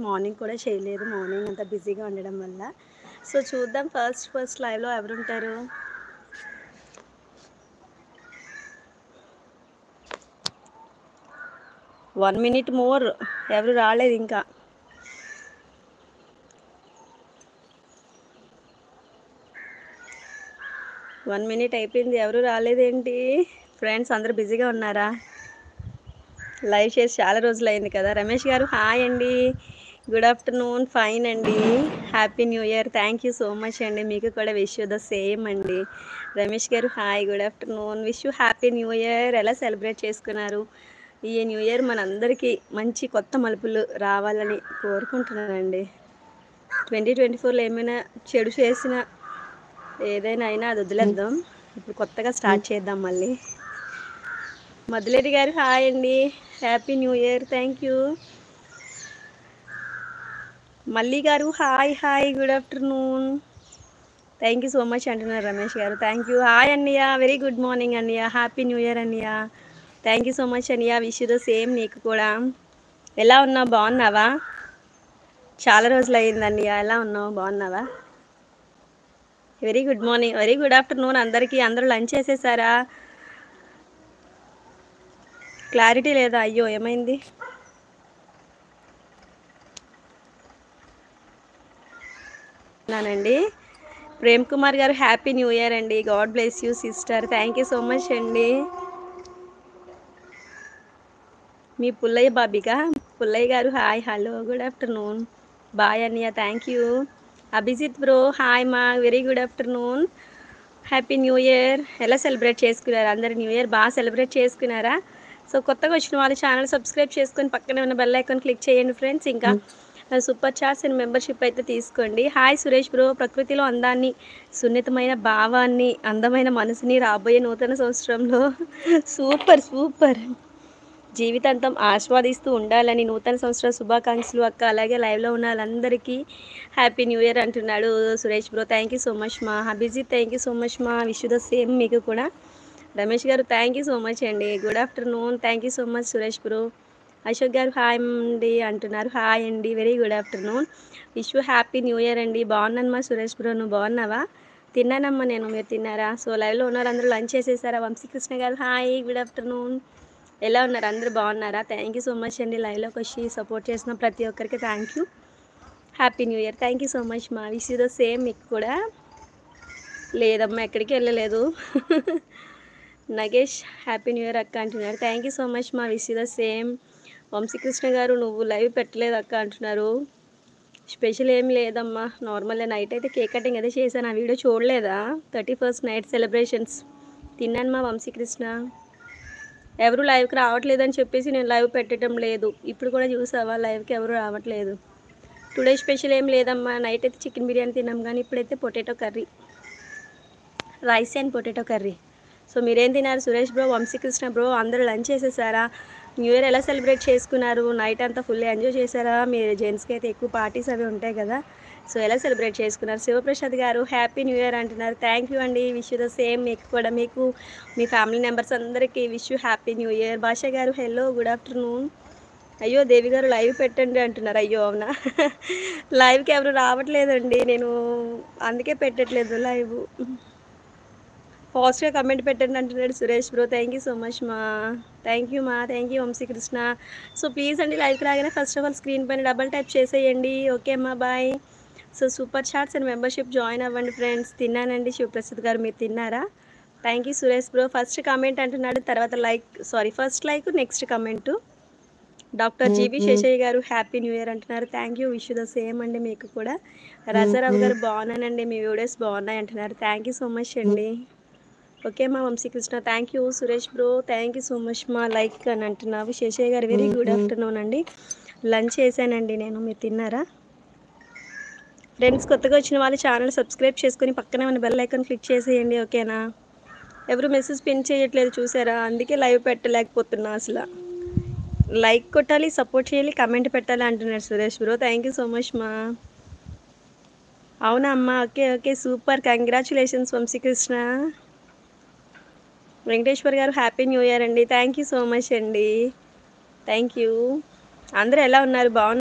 Morning కూడా చేయలేదు, morning అంతా బిజీగా ఉండడం వల్ల. సో చూద్దాం ఫస్ట్ లైవ్లో ఎవరుంటారు. వన్ మినిట్ మోర్, ఎవరు రాలేదు ఇంకా. వన్ మినిట్ అయిపోయింది, ఎవరు రాలేదేంటి ఫ్రెండ్స్? అందరూ బిజీగా ఉన్నారా? లైవ్ చేసి చాలా రోజులు అయింది కదా. రమేష్ గారు హాయ్ అండి, గుడ్ ఆఫ్టర్నూన్. ఫైన్ అండి, happy new year. Thank you so much అండి, మీకు కూడా విష్ యూ ద సేమ్ అండి. రమేష్ గారు hi, good afternoon, wish you happy new year. ఎలా సెలబ్రేట్ చేసుకున్నారు? ఈ న్యూ ఇయర్ మనందరికీ మంచి కొత్త మలుపులు రావాలని కోరుకుంటున్నానండి. 2024లో ఏమైనా చెడు చేసినా ఏదైనా అయినా అది వదిలేద్దాం, ఇప్పుడు కొత్తగా స్టార్ట్ చేద్దాం మళ్ళీ. మధులేటి గారు హాయ్ అండి, happy new year. Thank you. Malli garu hi hi, good afternoon. Thank you so much అంటున్నారు Ramesh garu. Thank you. Hi అన్నయ్య, వెరీ గుడ్ మార్నింగ్ అన్నయ్య, హ్యాపీ న్యూ ఇయర్ అన్నయ్య. థ్యాంక్ యూ సో మచ్ అన్నయ్య, విష్ యూ ద సేమ్ నీకు కూడా. ఎలా ఉన్నావు, బాగున్నావా? చాలా రోజులు అయింది అన్నయ్య, ఎలా ఉన్నావు, బాగున్నావా? Very good morning, very good afternoon అందరికీ. అందరూ లంచ్ చేసేసారా? క్లారిటీ లేదా? అయ్యో ఏమైంది? నానండి Prem Kumar garu happy new year అండి. God bless you sister. Thank you so much అండి. మీ పుల్లయ్య బాబిగా Pullaiah garu hi, hello, good afternoon. Bye అన్నయ్య, thank you. Abhijit bro hi మా, very good afternoon, happy new year. ఎలా సెలబ్రేట్ చేసుకున్నారు అందరు? న్యూ ఇయర్ బాగా సెలబ్రేట్ చేసుకున్నారా? సో కొత్తగా వచ్చిన వాళ్ళు ఛానల్ సబ్స్క్రైబ్ చేసుకొని పక్కనే ఉన్న బెల్ ఐకాన్ క్లిక్ చేయండి ఫ్రెండ్స్. ఇంకా సూపర్ చాట్స్ అండ్ మెంబర్షిప్ అయితే తీసుకోండి. హాయ్ సురేష్ బ్రో, ప్రకృతిలో అందాన్ని, సున్నితమైన భావాన్ని, అందమైన మనసుని రాబోయే నూతన సంవత్సరంలో సూపర్ సూపర్ జీవితాంతం ఆస్వాదిస్తూ ఉండాలని నూతన సంవత్సర శుభాకాంక్షలు అక్క. అలాగే లైవ్లో ఉన్న వాళ్ళందరికీ హ్యాపీ న్యూ ఇయర్ అంటున్నాడు Suresh bro. Thank you so much మా. Abhijit thank you so much మా, విష్ ద సేమ్ మీకు కూడా. Ramesh garu thank you so much అండి, good afternoon. Thank you so much Suresh bro. Ashok garu hi అండి అంటున్నారు. హాయ్ అండి, very good afternoon, wish you happy new year అండి. బాగున్నాను మా సురేష్ బ్రో, నువ్వు బాగున్నావా? తిన్నానమ్మా నేను, మీరు తిన్నారా? సో లైవ్లో ఉన్నారు అందరూ లంచ్ చేసేసారా? వంశీకృష్ణ గారు హాయ్, గుడ్ ఆఫ్టర్నూన్. ఎలా ఉన్నారు అందరూ, బాగున్నారా? థ్యాంక్ యూ సో మచ్ అండి, లైవ్లోకి వచ్చి సపోర్ట్ చేసిన ప్రతి ఒక్కరికి thank you. Happy new year. Thank you so much మా, విష్ యూ ద సేమ్ మీకు కూడా. లేదమ్మా ఎక్కడికి వెళ్ళలేదు. నగేష్ హ్యాపీ న్యూ ఇయర్ అక్క అంటున్నారు. థ్యాంక్ యూ సో మచ్ మా, wish you the same. Vamsikrishna గారు నువ్వు లైవ్ పెట్టలేదు అక్క అంటున్నారు. స్పెషల్ ఏం లేదమ్మా, నార్మల్ నైట్ అయితే కేక్ కటింగ్ అయితే చేశాను. ఆ వీడియో చూడలేదా? 31st నైట్ సెలబ్రేషన్స్ తిన్నాను మా వంశీకృష్ణ. ఎవరు లైవ్కి రావట్లేదని చెప్పేసి నేను లైవ్ పెట్టడం లేదు. ఇప్పుడు కూడా చూసావా లైవ్కి ఎవరు రావట్లేదు. టుడే స్పెషల్ ఏం లేదమ్మా, నైట్ అయితే చికెన్ బిర్యానీ తిన్నాం, కానీ ఇప్పుడైతే potato curry, rice and potato curry. So మీరేం తిన్నారు సురేష్ బ్రో, వంశీకృష్ణ బ్రో? అందరూ లంచ్ చేసేసారా? న్యూ ఇయర్ ఎలా సెలబ్రేట్ చేసుకున్నారు? నైట్ అంతా ఫుల్ ఎంజాయ్ చేశారా? మీరు జెంట్స్కి అయితే ఎక్కువ పార్టీస్ అవి ఉంటాయి కదా, సో ఎలా సెలబ్రేట్ చేసుకున్నారు? శివప్రసాద్ గారు హ్యాపీ న్యూ ఇయర్ అంటున్నారు. థ్యాంక్ యూ అండి, విష్ యూ ద సేమ్ మీకు కూడా, మీకు మీ ఫ్యామిలీ మెంబర్స్ అందరికీ wish you happy new year. భాష గారు హలో, గుడ్ ఆఫ్టర్నూన్. అయ్యో దేవి గారు లైవ్ పెట్టండి అంటున్నారు. అయ్యో అవునా, లైవ్కి ఎవరు రావట్లేదండి, నేను అందుకే పెట్టట్లేదు లైవ్. ఫాస్ట్గా కమెంట్ పెట్టండి అంటున్నాడు Suresh bro. Thank you so much మా, థ్యాంక్ యూ మా, thank you Vamsikrishna. So please అండి లైవ్కి రాగానే ఫస్ట్ ఆఫ్ ఆల్ స్క్రీన్ పైన డబల్ ట్యాప్ చేసేయండి. ఓకే అమ్మా, bye. So super chats and membership join అవ్వండి ఫ్రెండ్స్. తిన్నానండి శివప్రసాద్ గారు, మీరు తిన్నారా? Thank you Suresh bro. First comment అంటున్నాడు, తర్వాత like, sorry first like next comment. Doctor GB Seshaiah garu happy new year అంటున్నారు. Thank you, wish the same అండి మీకు కూడా. రాజారావు గారు బాగున్నానండి, మీ వీడియోస్ బాగున్నాయి అంటున్నారు. థ్యాంక్ యూ సో మచ్ అండి. ఓకే మా Vamsikrishna, thank you. Suresh bro thank you so much మా, లైక్ అని అంటున్నావు. Seshaiah garu very good afternoon అండి, లంచ్ చేశానండి నేను, మీరు తిన్నారా? ఫ్రెండ్స్ కొత్తగా వచ్చిన వాళ్ళు ఛానల్ సబ్స్క్రైబ్ చేసుకొని పక్కనే ఉన్న బెల్ ఐకాన్ క్లిక్ చేసేయండి. ఓకేనా? ఎవరు మెసేజ్ పిన్ చేయట్లేదు చూసారా, అందుకే లైవ్ పెట్టలేకపోతున్నా. అసలు లైక్ కొట్టాలి, సపోర్ట్ చేయాలి, కమెంట్ పెట్టాలి అంటున్నారు Suresh bro. Thank you so much మా. అవునా అమ్మా, okay okay super, congratulations Vamsikrishna. Venkateswar garu happy new year అండి. థ్యాంక్ యూ సో మచ్ అండి, థ్యాంక్ యూ. అందరూ ఎలా ఉన్నారు, బాగున్నారు?